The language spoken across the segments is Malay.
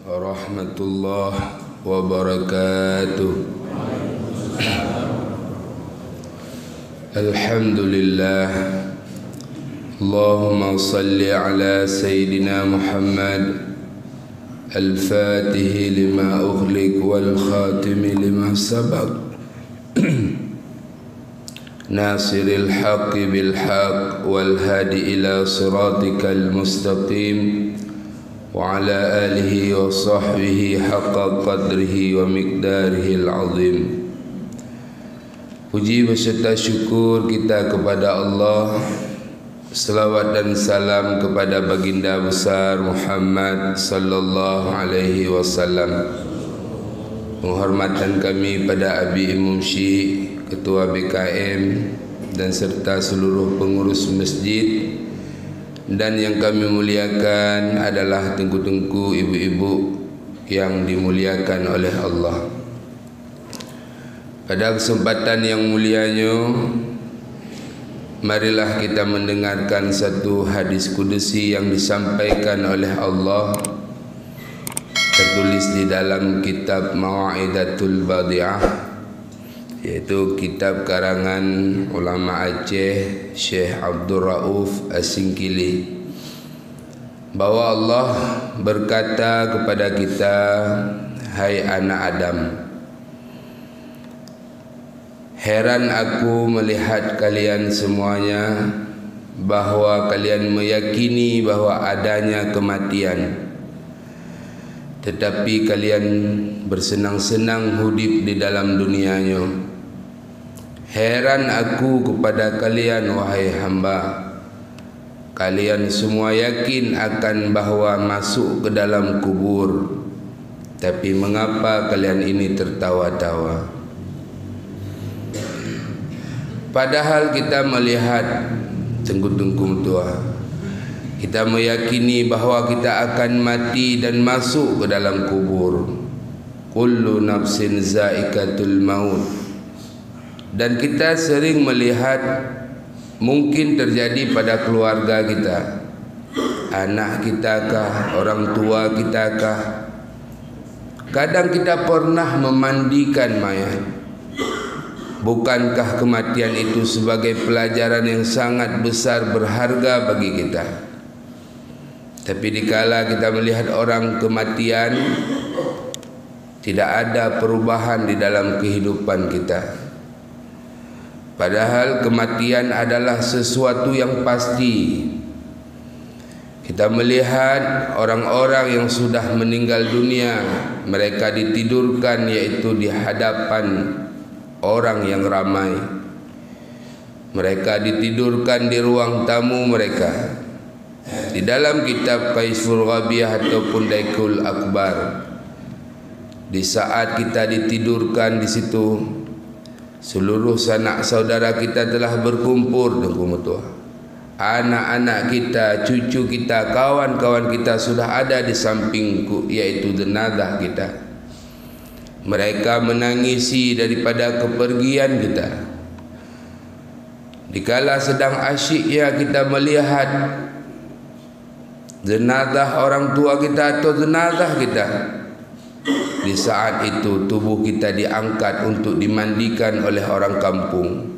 Warahmatullahi wabarakatuh. Alhamdulillah. Allahumma salli ala Sayyidina Muhammad Al-Fatihi lima ughliq wal khatimi lima sabaq Nasiril haqqi bil haqq wal hadi ila siratikal mustaqim wa ala alihi wa sahbihi haqqa qadrihi wa miqdarihil azim. Puji beserta syukur kita kepada Allah, selawat dan salam kepada baginda besar Muhammad sallallahu alaihi wasallam. Penghormatan kami pada Abi Imam Syekh, Ketua BKM dan serta seluruh pengurus masjid, dan yang kami muliakan adalah tengku-tengku ibu-ibu yang dimuliakan oleh Allah. Pada kesempatan yang mulianya, marilah kita mendengarkan satu hadis kudusi yang disampaikan oleh Allah, tertulis di dalam kitab Mau'izatul Badi'ah, yaitu kitab karangan ulama Aceh Syekh Abdul Rauf As-Singkili, bahwa Allah berkata kepada kita, hai anak Adam, heran aku melihat kalian semuanya, bahwa kalian meyakini bahwa adanya kematian, tetapi kalian bersenang-senang hidup di dalam dunianya. Heran aku kepada kalian, wahai hamba, kalian semua yakin akan bahwa masuk ke dalam kubur, tapi mengapa kalian ini tertawa-tawa? Padahal kita melihat tengku-tengku tua, kita meyakini bahwa kita akan mati dan masuk ke dalam kubur. Kullu nafsin zaikatul maut. Dan kita sering melihat mungkin terjadi pada keluarga kita, anak kita kah, orang tua kita kah. Kadang kita pernah memandikan mayat. Bukankah kematian itu sebagai pelajaran yang sangat besar berharga bagi kita? Tapi dikala kita melihat orang kematian, tidak ada perubahan di dalam kehidupan kita. Padahal kematian adalah sesuatu yang pasti. Kita melihat orang-orang yang sudah meninggal dunia, mereka ditidurkan, yaitu di hadapan orang yang ramai. Mereka ditidurkan di ruang tamu mereka. Di dalam kitab Kaisful Ghabiyah ataupun Daikul Akbar, di saat kita ditidurkan di situ, seluruh sanak saudara kita telah berkumpul, anak-anak kita, cucu kita, kawan-kawan kita sudah ada di sampingku, yaitu jenazah kita. Mereka menangisi daripada kepergian kita. Dikala sedang asyiknya kita melihat jenazah orang tua kita atau jenazah kita, di saat itu tubuh kita diangkat untuk dimandikan oleh orang kampung.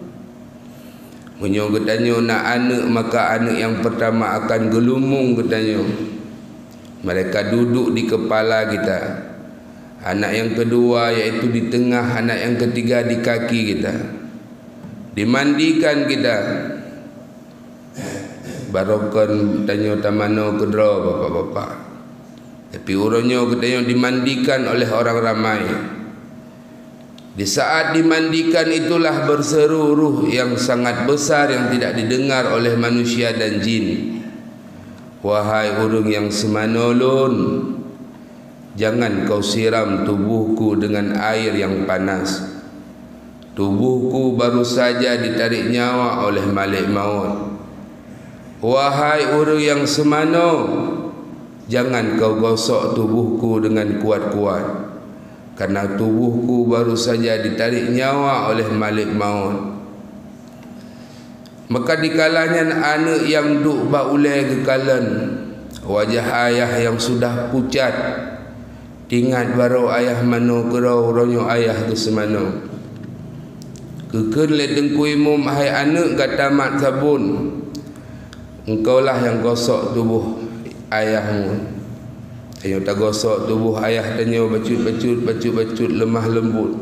Menyo katanya nak anak, maka anak yang pertama akan gelumung katanya. Mereka duduk di kepala kita. Anak yang kedua yaitu di tengah, anak yang ketiga di kaki kita. Dimandikan kita. Barokon tanya tamano kedra bapak-bapak. Tapi urangnya katanya dimandikan oleh orang ramai. Di saat dimandikan itulah berseru ruh yang sangat besar yang tidak didengar oleh manusia dan jin. Wahai urang yang semanolon, jangan kau siram tubuhku dengan air yang panas. Tubuhku baru saja ditarik nyawa oleh Malik Maut. Wahai orang yang semano, jangan kau gosok tubuhku dengan kuat-kuat. karena tubuhku baru saja ditarik nyawa oleh Malik Maut. Maka dikalanya anak yang duk baulai kekalan, wajah ayah yang sudah pucat, tingat baru ayah mano kerau ronyo ayah ke semano. Keken le dengku imum hai anak kata mat sabun, engkaulah yang gosok tubuh ayahmu. Ayo tak gosok tubuh ayah danyo bacut lemah lembut.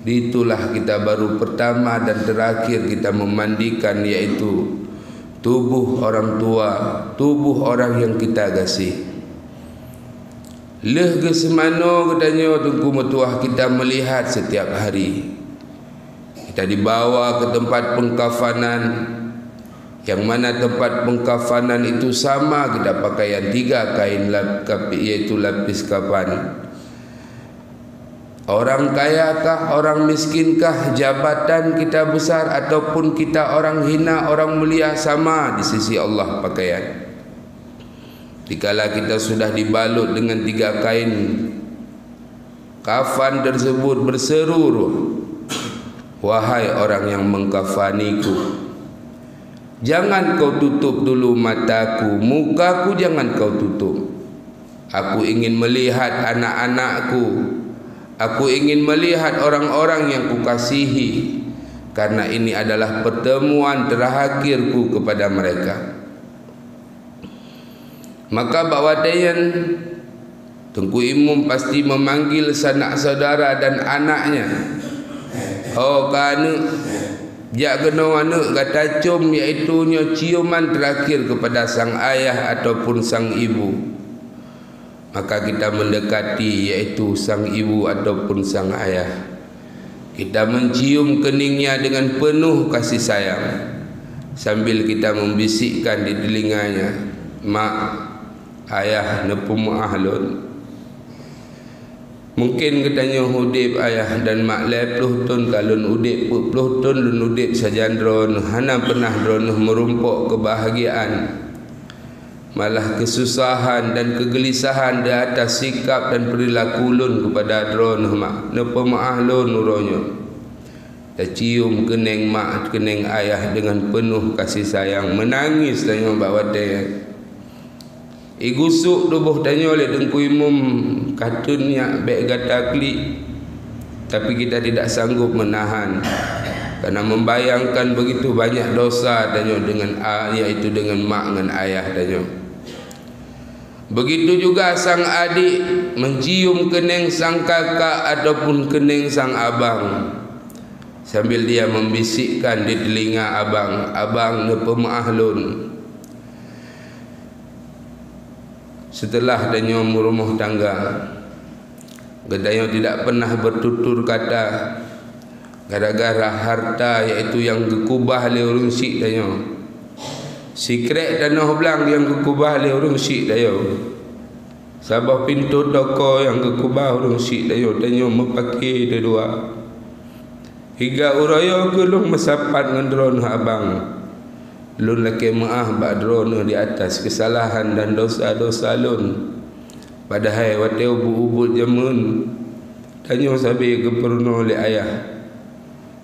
Itulah kita baru pertama dan terakhir kita memandikan, yaitu tubuh orang tua, tubuh orang yang kita kasih. Leh ke semano katanya tungku metuah kita melihat setiap hari. Kita dibawa ke tempat pengkafanan, yang mana tempat pengkafanan itu sama kita pakaian 3 kain yaitu lapis kafan. Orang kayakah, orang miskinkah, jabatan kita besar ataupun kita orang hina, orang mulia, sama di sisi Allah pakaian. Dikala kita sudah dibalut dengan 3 kain kafan tersebut, berseru, wahai orang yang mengkafaniku, jangan kau tutup dulu mataku, mukaku jangan kau tutup. Aku ingin melihat anak-anakku, aku ingin melihat orang-orang yang kukasihi, karena ini adalah pertemuan terakhirku kepada mereka. Maka bawadayan Tengku Imum pasti memanggil sanak saudara dan anaknya. Oh kana jak kena anak kata cium, iaitu ciuman terakhir kepada sang ayah ataupun sang ibu. Maka kita mendekati, yaitu sang ibu ataupun sang ayah. Kita mencium keningnya dengan penuh kasih sayang, sambil kita membisikkan di telinganya, mak, ayah nepu ma'ahlun. Mungkin katanya hudip ayah dan mak lepluh ton kalun udip puluh ton lun udip sajan dron hana pernah dron merumpok kebahagiaan, malah kesusahan dan kegelisahan di atas sikap dan perilaku lun kepada dron mak nepa maah lun nuronyo. Dah cium keneng mak keneng ayah dengan penuh kasih sayang, menangis tanya bawa dia. Igusuk tubuh tanya oleh Tengku Imum katunnya baik gata klik, tapi kita tidak sanggup menahan karena membayangkan begitu banyak dosa tanya dengan iaitu dengan mak dengan ayah tanya. Begitu juga sang adik mencium keneng sang kakak ataupun keneng sang abang, sambil dia membisikkan di telinga abang, abang nepa ma'ahlun. Setelah danyo merumah tangga, danyo tidak pernah bertutur kata gara-gara harta, iaitu yang kekubah le urung sik danyo. Secret danyo belang yang kekubah le urung sik danyo. Sabah pintu toko yang kekubah urung sik danyo mepaki dua. Hingga uraya gelung mesapat ngendron abang. Lun laki maah ba'drona di atas kesalahan dan dosa-dosa lun. Padahal wate ubu-ubu jamun tanyo sabi keperno oleh ayah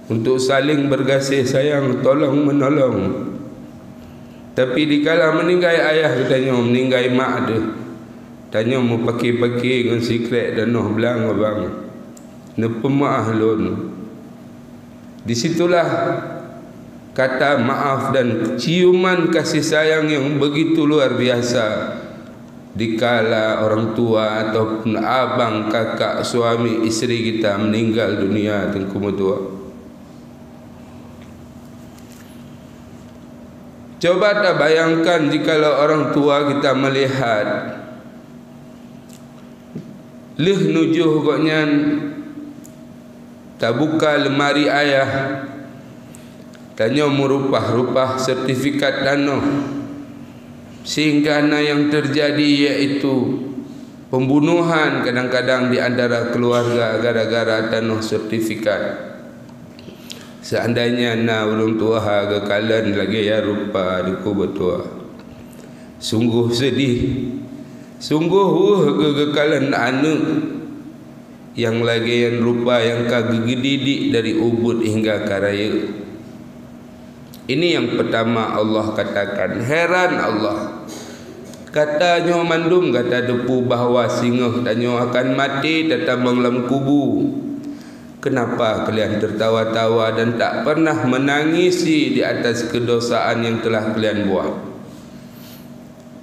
untuk saling bergasih sayang, tolong menolong. Tapi dikala meninggal ayah tanyo meninggal mak dia, tanyo mau pakai-pakai dengan secret dan noh belang abang nepa maah lun. Disitulah kata maaf dan ciuman kasih sayang yang begitu luar biasa dikala orang tua ataupun abang, kakak, suami, isteri kita meninggal dunia Tengku Metua. Coba tak bayangkan jikalau orang tua kita melihat leh nujuh koknya tak buka lemari ayah, tanya merupah-rupah sertifikat dano, sehingga yang terjadi yaitu pembunuhan kadang-kadang di antara keluarga gara-gara dano sertifikat. Seandainya na ulung tua ke kalan lagi ya rupa di kubetua, sungguh sedih, sungguh kekalan anu yang lagian rupa yang kagegedidik dari ubud hingga karaya. Ini yang pertama Allah katakan. Heran Allah. Katanya mandum kata depu bahawa singa tanya akan mati datang dalam kubu. Kenapa kalian tertawa-tawa dan tak pernah menangisi di atas kedosaan yang telah kalian buat?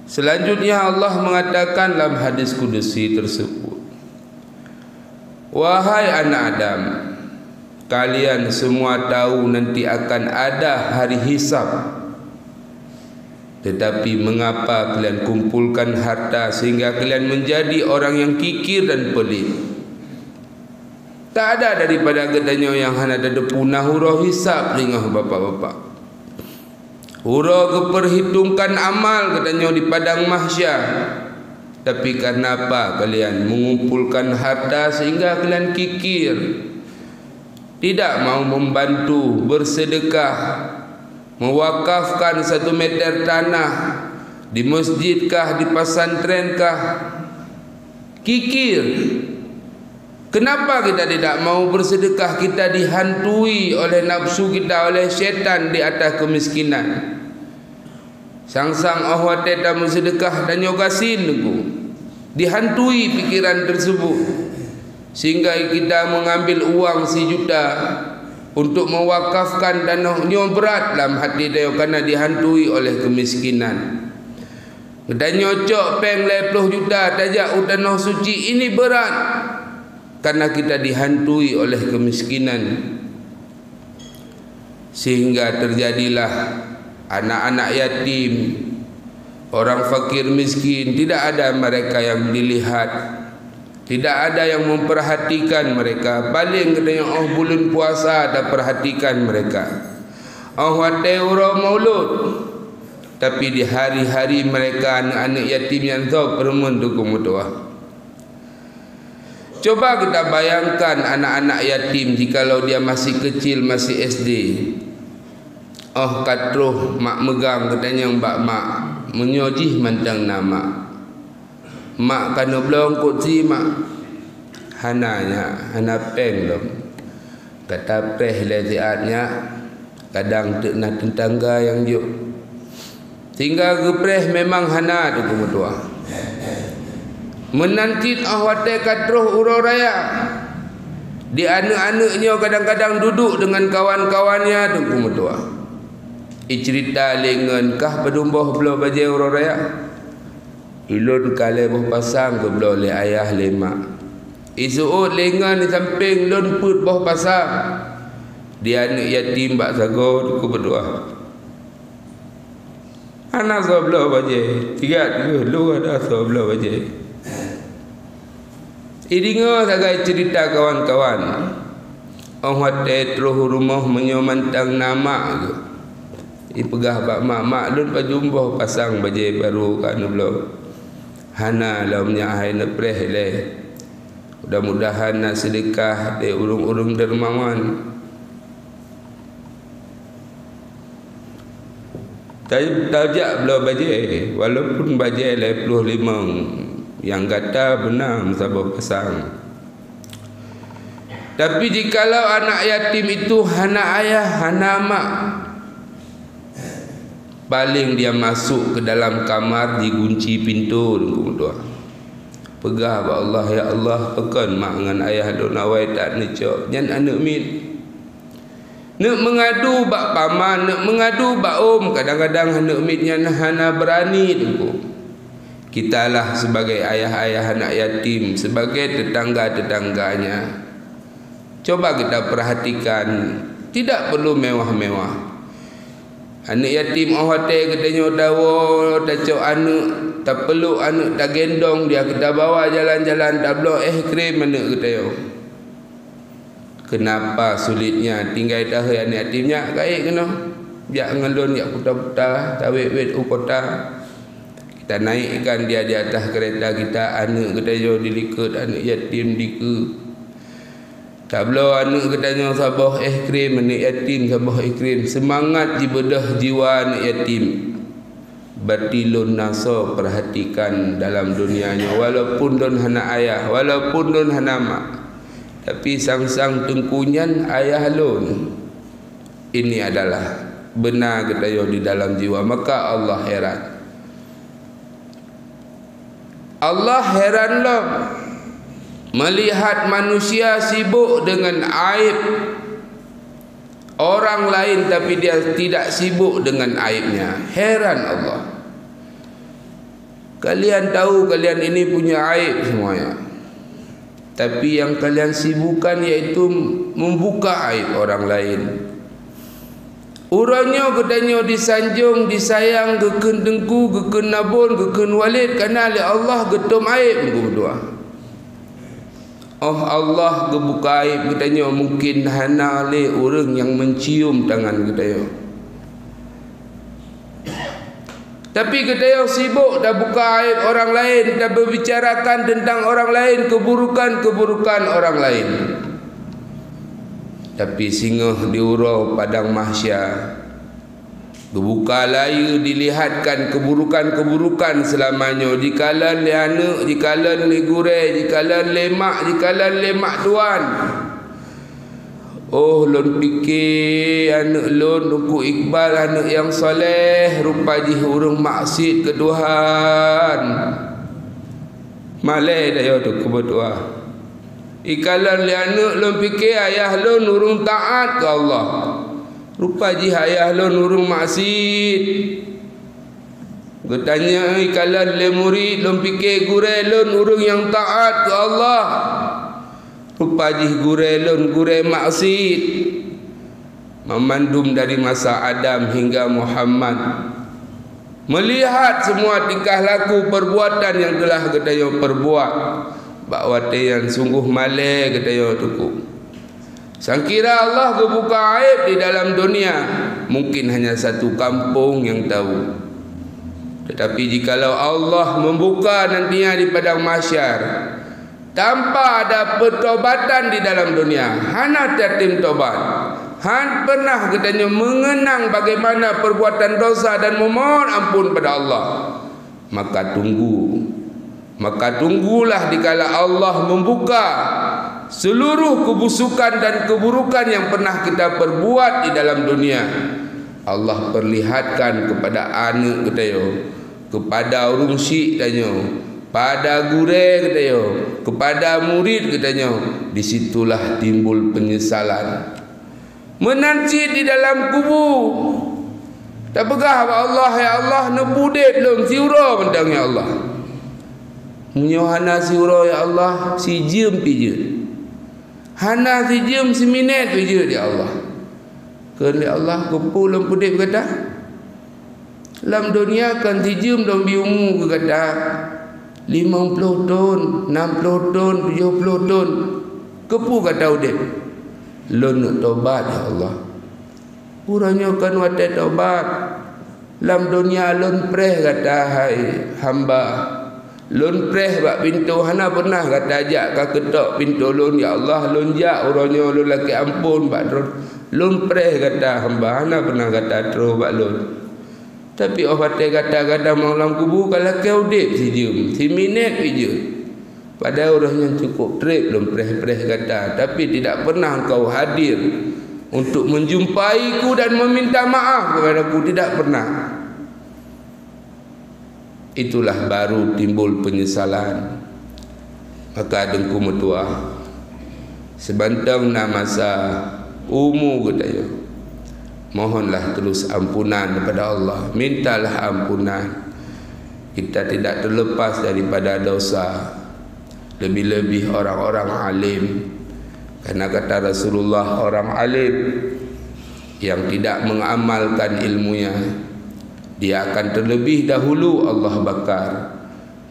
Selanjutnya Allah mengatakan dalam hadis kudusi tersebut, wahai anak Adam, kalian semua tahu nanti akan ada hari hisab. Tetapi mengapa kalian kumpulkan harta sehingga kalian menjadi orang yang kikir dan pelit? Tak ada daripada gedanya yang hana ada punah hurah hisab ringah bapak-bapak. Hurah keperhitungkan amal katanya di padang mahsyar. Tapi kenapa kalian mengumpulkan harta sehingga kalian kikir? Tidak mau membantu bersedekah, mewakafkan 1 meter tanah di masjidkah, di pesantrenkah? Kikir. Kenapa kita tidak mau bersedekah? Kita dihantui oleh nafsu kita, oleh syaitan di atas kemiskinan. Sang-sang ahwate tamu sedekah dan nyogasin ku. Dihantui pikiran tersebut sehingga kita mengambil uang 1 juta untuk mewakafkan dan berat dalam hati dia kerana dihantui oleh kemiskinan. Dan nyocok peng 20 juta tajak utanah suci, ini berat karena kita dihantui oleh kemiskinan. Sehingga terjadilah anak-anak yatim, orang fakir miskin, tidak ada mereka yang dilihat, tidak ada yang memperhatikan mereka. Paling katanya bulan puasa ada perhatikan mereka. Wate ura maulud, tapi di hari-hari mereka anak-anak yatim yang tahu permun dukung mutuah. Coba kita bayangkan anak-anak yatim jikalau dia masih kecil, masih SD. Katruh mak megang katanya mbak mak menyojih mantang nama. Mak kana belum kutsi mak. Hananya, hana peng lom. Kata preh leziatnya kadang tak nak tetangga yang juk. Tinggal gepreh memang hana tu kemutua. Menanti ahwate katruh uro raya. Di anak-anaknya kadang-kadang duduk dengan kawan-kawannya tu kemutua. Cerita lengan kah pedumbuh belah bajai uro raya. Ilun kale boh pasang ke belah le ayah le mak. Isuut lengan di samping lun put boh pasang. Dia anak yatim bak sago tu berdua. Anak sebelah bajai, 3 lu ada sebelah bajai. Idinga sagai cerita kawan-kawan. Hate terus rumah menyomantang nama tu. Ipegah bak mak lun pajumbuh pasang bajai baru kan belum. Hana laumnya hai nepreh le. Mudah-mudahan nak sedekah de urung-urung dermawan. Tajak belah bajai, walaupun bajai 25 yang kata benar sabab pasang. Tapi jikalau anak yatim itu hana ayah, hana mak, paling dia masuk ke dalam kamar digunci pintu doa. Pegah ba Allah, ya Allah pekan mak dengan ayah donawai tak necok nyan anak min. Nak mengadu bak paman, nak mengadu bak kadang-kadang anak min nyan hana berani tu. Kitalah sebagai ayah-ayah anak yatim, sebagai tetangga-tetangganya. Coba kita perhatikan, tidak perlu mewah-mewah. Anak yatim awate katanya dawa tacok anak, tak perlu anak tak gendong dia, kita bawa jalan-jalan tak belok krim anak katanya. Kenapa sulitnya tinggal dah anak yatimnya kaik kena. Biak ngelon yak putar-putar, tawet-wet kota. Kita naikkan dia di atas kereta kita, anak katanya dilikat anak yatim diku. Tak belau anak katanya sabah krim anak yatim, sabah krim. Semangat jibedah jiwa anak yatim. Batilun nasa perhatikan dalam dunianya, walaupun don hana ayah, walaupun don hana mak. Tapi sang-sang tengkunyan ayah lun. Ini adalah benar kata di dalam jiwa. Maka Allah heran. Allah heranlah melihat manusia sibuk dengan aib orang lain, tapi dia tidak sibuk dengan aibnya. Heran Allah. Kalian tahu kalian ini punya aib semuanya, tapi yang kalian sibukkan yaitu membuka aib orang lain. Urangnya katanya disanjung, disayang, geken dengku, geken nabun, geken walid, kerana oleh Allah getum aib berdua. Oh Allah gebuka aib katanya mungkin hana oleh orang yang mencium tangan katanya. Tapi katanya sibuk dah buka aib orang lain, dah berbicarakan tentang orang lain, keburukan-keburukan orang lain. Tapi singa diurau padang mahsyar, berbuka layu dilihatkan keburukan-keburukan selamanya. Jikalan le anak, jikalan le gure, jikalan le mak, jikalan le mak tuan. Oh lon fikir anak lon Nungku Iqbal anak yang soleh, rupa jih urung maksud ke Tuhan. Malai dah ya tu kebetulan. Ikalan li anak lon fikir ayah lon urung taat ke Allah, rupa jih ayah lon urung maksud. Bertanya ikalan li murid lon fikir gure lon urung yang taat ke Allah, rupa jih gure lon gure maksud. Memandum dari masa Adam hingga Muhammad, melihat semua tingkah laku perbuatan yang telah kita perbuat, bahawa yang sungguh malai katanya tuku. Sangkira Allah kebuka aib di dalam dunia, mungkin hanya satu kampung yang tahu. Tetapi jikalau Allah membuka nantinya di padang mahsyar, tanpa ada pertobatan di dalam dunia, hana tertim tobat, han pernah katanya mengenang bagaimana perbuatan dosa dan memohon ampun pada Allah, maka tunggulah dikala Allah membuka seluruh kebusukan dan keburukan yang pernah kita perbuat di dalam dunia. Allah perlihatkan kepada anak kita, kepada urung syik tanya, pada gure kita, kepada murid kita. Disitulah timbul penyesalan. Menanti di dalam kubur, tak pegah Allah, ya Allah nebudet belum siura bentang ya Allah. Munyo hana si uro ya Allah si jam pije, hana si jam si minit pije ya Allah. Kerana Allah kepu lem pudip kata dalam dunia kan si jam dong biumu kata 50 ton, 60 ton, 70 ton. Kepu kata udip lon tobat ya Allah. Urangnya kan wadah tobat dalam dunia lon preh kata hai hamba. Lun preh bak pintu hana pernah kata ajak ka ketok pintu lun ya Allah lun jak urangnya lun laki ampun bak lun preh kata hamba hana pernah kata terus bak lun. Tapi ofat kata-kata malam kubur kalau kau dip si jum si minit pije. Pada orangnya cukup trip lun preh kata, tapi tidak pernah kau hadir untuk menjumpaiku dan meminta maaf kepadaku, tidak pernah. Itulah baru timbul penyesalan. Maka dengku metua sebantang nama masa umur katanya, mohonlah terus ampunan kepada Allah, mintalah ampunan. Kita tidak terlepas daripada dosa, lebih-lebih orang-orang alim. Karena kata Rasulullah, orang alim yang tidak mengamalkan ilmunya, dia akan terlebih dahulu Allah bakar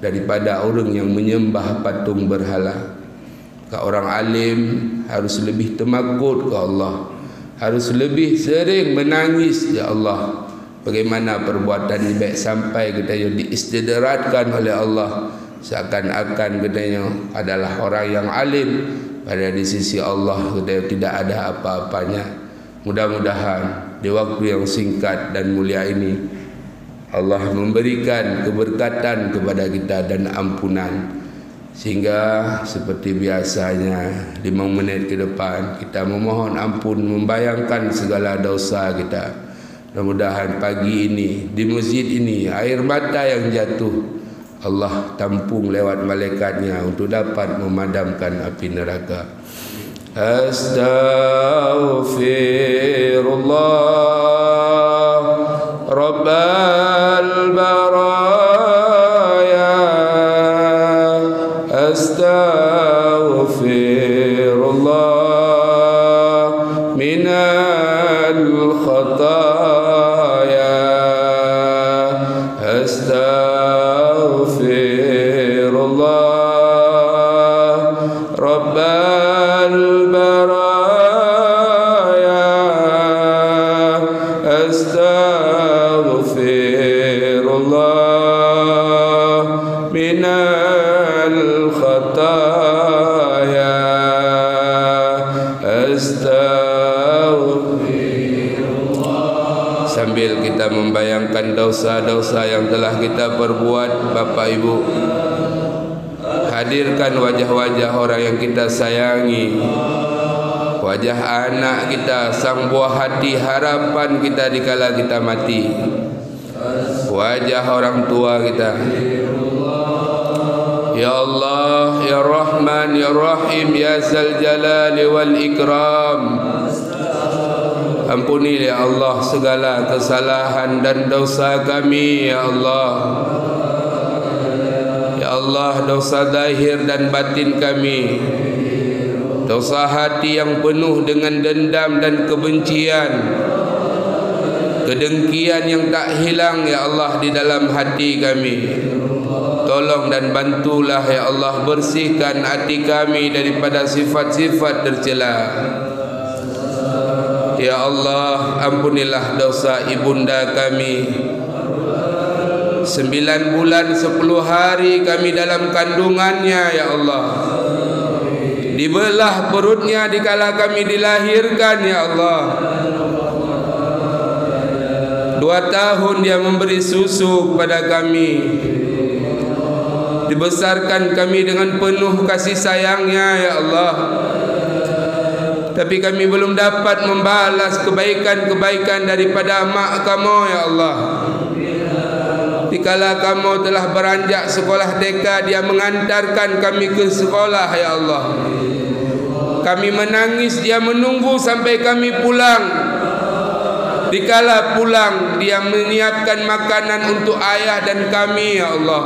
daripada orang yang menyembah patung berhala. Orang alim harus lebih temakut ke Allah, harus lebih sering menangis ya Allah. Bagaimana perbuatan ini baik sampai kita diistidratkan oleh Allah, seakan-akan katanya adalah orang yang alim, pada di sisi Allah katanya tidak ada apa-apanya. Mudah-mudahan di waktu yang singkat dan mulia ini Allah memberikan keberkatan kepada kita dan ampunan. Sehingga seperti biasanya 5 menit ke depan kita memohon ampun, membayangkan segala dosa kita. Mudah-mudahan pagi ini di masjid ini air mata yang jatuh Allah tampung lewat malaikatnya untuk dapat memadamkan api neraka. Astaghfirullah Rabbal baraya, astaghfirullah minal khataya, astaghfirullah Rabbal baraya, astaghfirullah minal khataya, astaghfirullah. Sambil kita membayangkan dosa-dosa yang telah kita perbuat, Bapak Ibu, hadirkan wajah-wajah orang yang kita sayangi, wajah anak kita, sang buah hati, harapan kita dikala kita mati, wajah orang tua kita. Ya Allah, Ya Rahman, Ya Rahim, Ya Zal Jalali wal Ikram, ampuni ya Allah segala kesalahan dan dosa kami ya Allah. Ya Allah, dosa zahir dan batin kami, dosa hati yang penuh dengan dendam dan kebencian, kedengkian yang tak hilang ya Allah di dalam hati kami. Tolong dan bantulah ya Allah, bersihkan hati kami daripada sifat-sifat tercela. Ya Allah, ampunilah dosa ibunda kami. 9 bulan 10 hari kami dalam kandungannya ya Allah. Dibelah perutnya dikala kami dilahirkan ya Allah. 2 tahun dia memberi susu kepada kami. Dibesarkan kami dengan penuh kasih sayangnya ya Allah. Tapi kami belum dapat membalas kebaikan-kebaikan daripada mak kamu ya Allah. Dikala kamu telah beranjak sekolah TK, dia mengantarkan kami ke sekolah ya Allah. Kami menangis, dia menunggu sampai kami pulang. Dikala pulang, dia menyiapkan makanan untuk ayah dan kami ya Allah.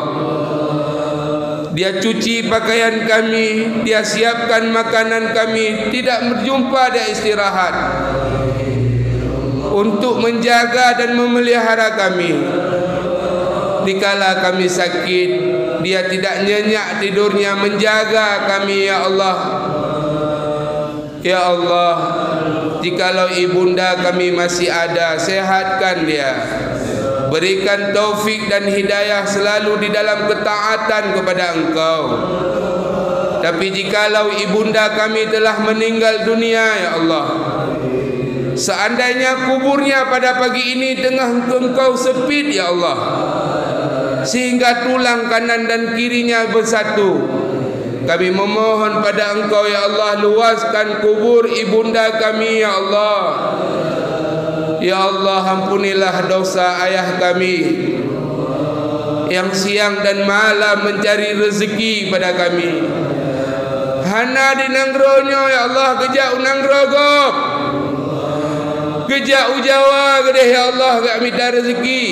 Dia cuci pakaian kami, dia siapkan makanan kami, tidak berjumpa dia istirahat untuk menjaga dan memelihara kami. Dikala kami sakit, dia tidak nyenyak tidurnya menjaga kami ya Allah. Ya Allah, jikalau ibunda kami masih ada, sehatkan dia. Berikan taufik dan hidayah selalu di dalam ketaatan kepada Engkau. Tapi jikalau ibunda kami telah meninggal dunia ya Allah, seandainya kuburnya pada pagi ini tengah Engkau sepit ya Allah, sehingga tulang kanan dan kirinya bersatu, kami memohon pada Engkau ya Allah, luaskan kubur ibunda kami ya Allah. Ya Allah, ampunilah dosa ayah kami yang siang dan malam mencari rezeki pada kami. Hana di nangronyo ya Allah, kejak nangrogop, kejak ujawa gede ya Allah, gak minta rezeki.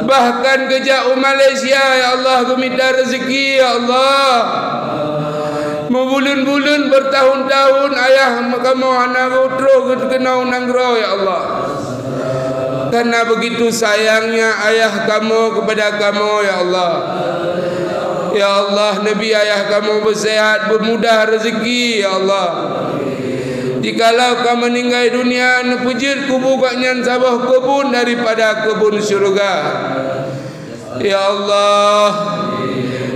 Bahkan kejak Malaysia ya Allah, gak minta rezeki ya Allah. Membulun-bulun bertahun-tahun ayah kamu anak utro kenau nanggro ya Allah. Karena begitu sayangnya ayah kamu kepada kamu ya Allah. Ya Allah, Nabi ayah kamu bersehat, bermudah rezeki ya Allah. Jikalau kamu meninggal dunia, nepujir kubu kaknya sabah kebun daripada kebun syurga. Ya Allah,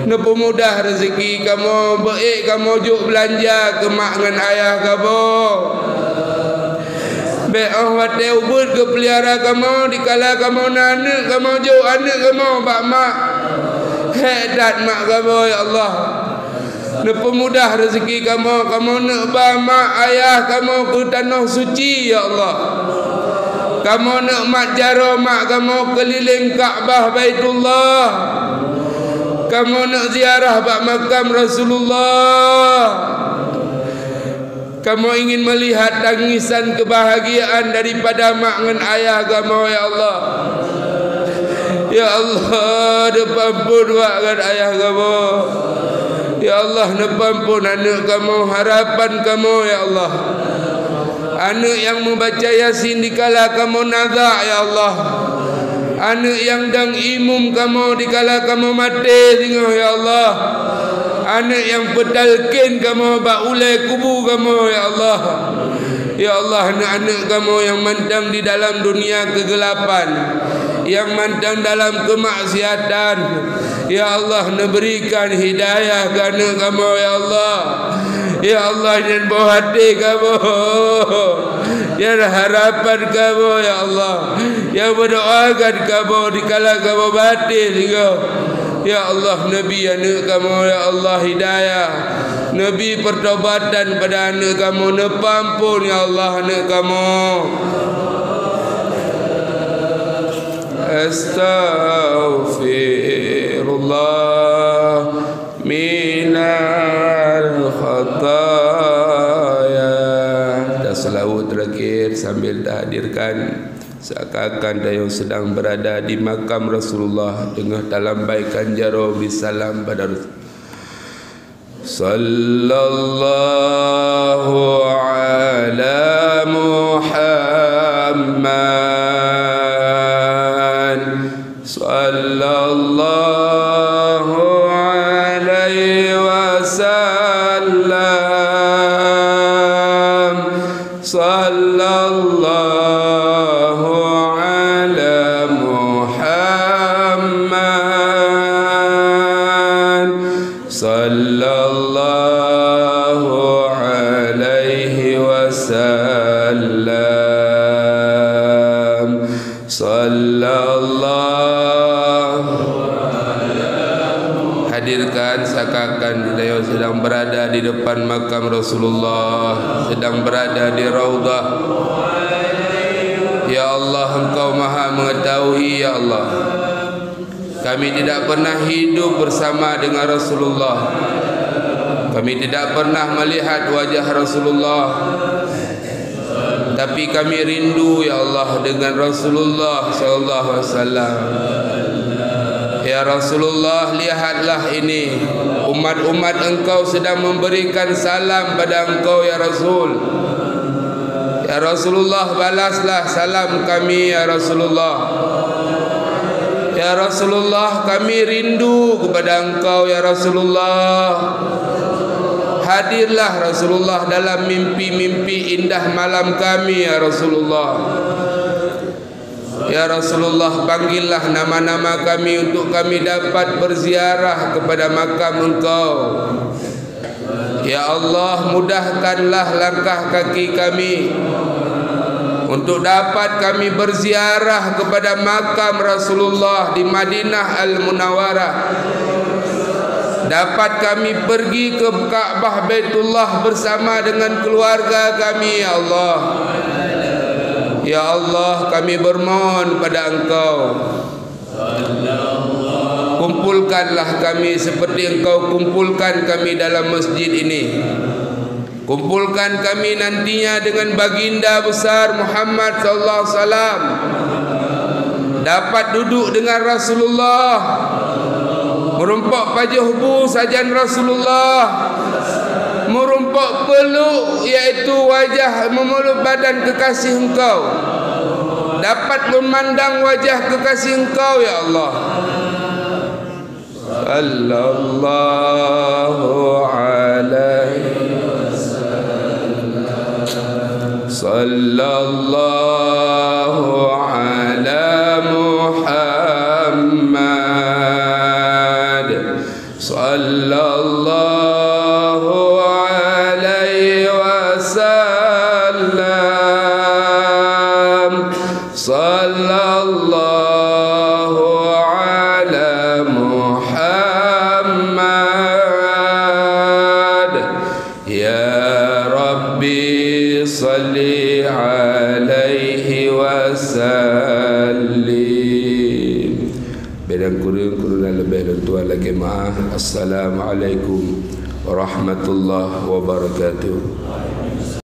nepemudah rezeki kamu, baik kamu juk belanja ke mak dengan ayah kamu. Baik awak ubud ke pelihara kamu, dikala kamu anak kamu juk anak kamu pak mak. hedat mak kamu ya Allah. Nepemudah rezeki kamu. Kamu nak bawa mak ayah kamu ke tanah suci ya Allah. Kamu nak mak jaro mak kamu keliling Kaabah Baitullah. Kamu nak ziarah bak makam Rasulullah. Kamu ingin melihat tangisan kebahagiaan daripada mak dengan ayah kamu ya Allah. Ya Allah, nepampun mak dengan ayah kamu. Ya Allah, nepampun anak kamu, harapan kamu ya Allah. Anak yang membaca Yasin dikala kamu nazak ya Allah. Anak yang dang imum kamu dikala kamu mati tinggal ya Allah. Anak yang petalkin kamu bak ulai kubu kamu ya Allah. Ya Allah, anak-anak kamu yang mandang di dalam dunia kegelapan, yang mandang dalam kemaksiatan, ya Allah, berikan hidayah ke anak kamu ya Allah. Ya Allah, jangan bawa hati kamu, ya harapan kamu ya Allah, yang berdoakan kamu dikala kamu mati tinggal. Ya Allah, Nabi anak kamu ya Allah hidayah, Nabi pertobatan pada anak kamu, nepampun ya Allah anak kamu. Astaghfirullah minal khataya. Dah selawat terakhir sambil tahdirkan seakan-akan dayung sedang berada di makam Rasulullah dengan dalam baikan jaro bisalam pada Rasul. Sallallahu ala Muhammad, sallallahu alaihi wasallam, sallallahu sallallahu alaihi wasallam, sallallahu. Hadirkan seakan beliau sedang berada di depan makam Rasulullah, sedang berada di Raudah. Ya Allah, Engkau Maha mengetahui ya Allah. Kami tidak pernah hidup bersama dengan Rasulullah. Kami tidak pernah melihat wajah Rasulullah. Tapi kami rindu ya Allah dengan Rasulullah sallallahu alaihi wasallam. Ya Rasulullah, lihatlah ini umat-umat Engkau sedang memberikan salam pada Engkau ya Rasul. Ya Rasulullah, balaslah salam kami ya Rasulullah. Ya Rasulullah, kami rindu kepada Engkau ya Rasulullah. Hadirlah Rasulullah dalam mimpi-mimpi indah malam kami ya Rasulullah. Ya Rasulullah, panggillah nama-nama kami untuk kami dapat berziarah kepada makam Engkau. Ya Allah, mudahkanlah langkah kaki kami untuk dapat kami berziarah kepada makam Rasulullah di Madinah Al-Munawwarah. Dapat kami pergi ke Kaabah Baitullah bersama dengan keluarga kami ya Allah. Ya Allah, kami bermohon pada Engkau, kumpulkanlah kami seperti Engkau kumpulkan kami dalam masjid ini. Kumpulkan kami nantinya dengan baginda besar Muhammad sallallahu alaihi wasallam. Dapat duduk dengan Rasulullah, merompak pajuh sajan Rasulullah, merompak peluk iaitu wajah memeluk badan kekasih Engkau. Dapat memandang wajah kekasih Engkau ya Allah. Sallallahu alaihi sallallahu ala Muhammad, sallallahu alaihi wasallam, sallallahu ala Muhammad. وسلم. Bedang kurun lebih dan tuan lagi maaf. Assalamualaikum warahmatullahi wabarakatuh.